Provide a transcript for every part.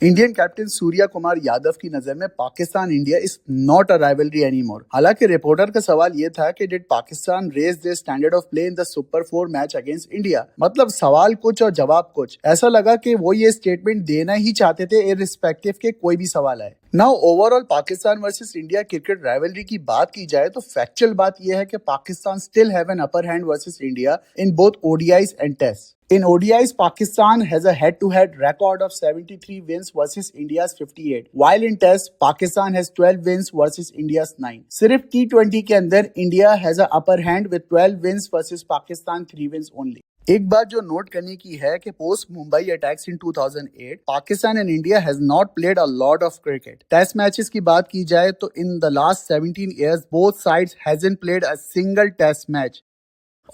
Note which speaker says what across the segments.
Speaker 1: Indian captain Surya Kumar Yadav की नजर में Pakistan India is not a rivalry any more. हालांकि रिपोर्टर का सवाल ये था कि did Pakistan raise their standard of play in the super 4 match against India. मतलब सवाल कुछ और जवाब कुछ। ऐसा लगा कि वो ये स्टेटमेंट देना ही चाहते थे इररिस्पेक्टिव के कोई भी सवाल आए। Now overall Pakistan versus India cricket rivalry की बात की जाए तो फैक्चुअल बात यह है कि Pakistan still have an upper hand versus India in both ODIs and test. In ODIs, Pakistan has a head-to-head record of 73 wins versus India's 58, while in Test, Pakistan has 12 wins versus India's 9. सिर्फ T20 के अंदर India has a upper hand with 12 wins versus Pakistan 3 wins only. एक बात जो note करने की है कि post Mumbai attacks in 2008 Pakistan and India has not played a lot of cricket. Test matches की बात की जाए तो in the last 17 years both sides hasn't played a single test match.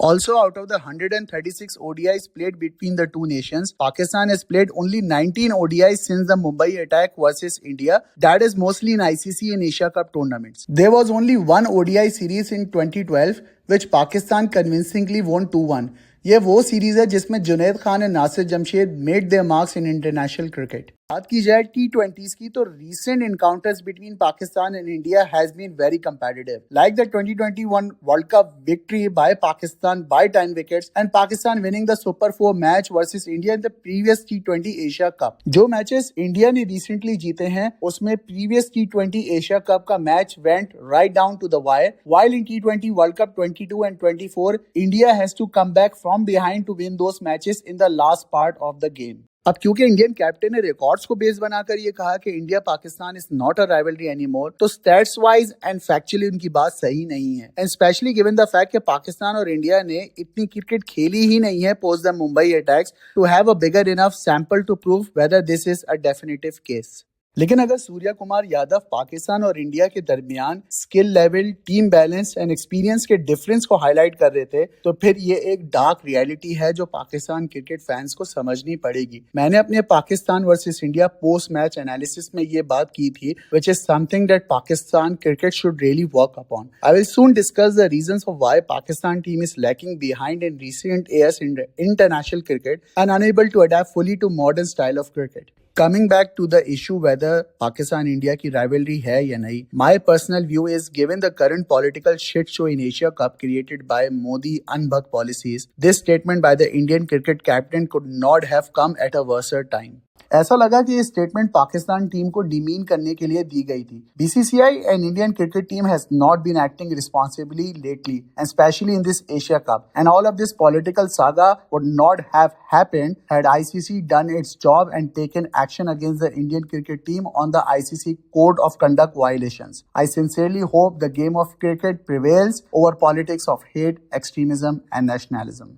Speaker 1: Also, out of the 136 ODIs played between the two nations, Pakistan has played only 19 ODIs since the Mumbai attack versus India. That is mostly in ICC and Asia Cup tournaments. There was only one ODI series in 2012, which Pakistan convincingly won 2-1. ये वो series है जिसमें जुनैद खान और Nasir Jamshed made their marks in international cricket. बात की जाए T20s की तो recent encounters between Pakistan and India has been very competitive, like the 2021 world cup victory by Pakistan by 10 wickets and Pakistan winning the super 4 match versus India in the previous T20 Asia cup. जो matches India ने recently जीते हैं उसमें previous T20 Asia cup का match went write down to the wire, while in T20 world cup 22 and 24 India has to come back from behind to win those matches in the last part of the game. अब क्योंकि Indian captain ने records को base बनाकर ये कहा कि India Pakistan is not a rivalry any more, तो stats wise and factually उनकी बात सही नहीं है, and specially given the fact कि पाकिस्तान और इंडिया ने इतनी क्रिकेट खेली ही नहीं है post the Mumbai attacks to have a bigger enough sample to prove whether this is a definitive case. लेकिन अगर सूर्या कुमार यादव पाकिस्तान और इंडिया के दरमियान skill level, team balance and experience के डिफरेंस को हाईलाइट कर रहे थे तो फिर ये एक डार्क रियलिटी है जो पाकिस्तान क्रिकेट फैंस को समझनी पड़ेगी। मैंने अपने Pakistan versus India post match analysis में ये बात की थी, which is something that Pakistan cricket should really work upon. I will soon discuss the reasons of why Pakistan team is lacking behind in recent years in international cricket and unable to adapt fully to modern style of cricket. Coming back to the issue whether Pakistan India की rivalry है या नहीं, my personal view is given the current political shit show in Asia Cup created by Modi unbuck policies, this statement by the Indian cricket captain could not have come at a worse time. ऐसा लगा कि ये statement Pakistan team को demean करने के लिए दी गई थी। BCCI and Indian cricket team has not been acting responsibly lately and specially in this Asia cup, and all of this political saga would not have happened had ICC done its job and taken action against the Indian cricket team on the ICC code of conduct violations. I sincerely hope the game of cricket prevails over politics of hate, extremism and nationalism.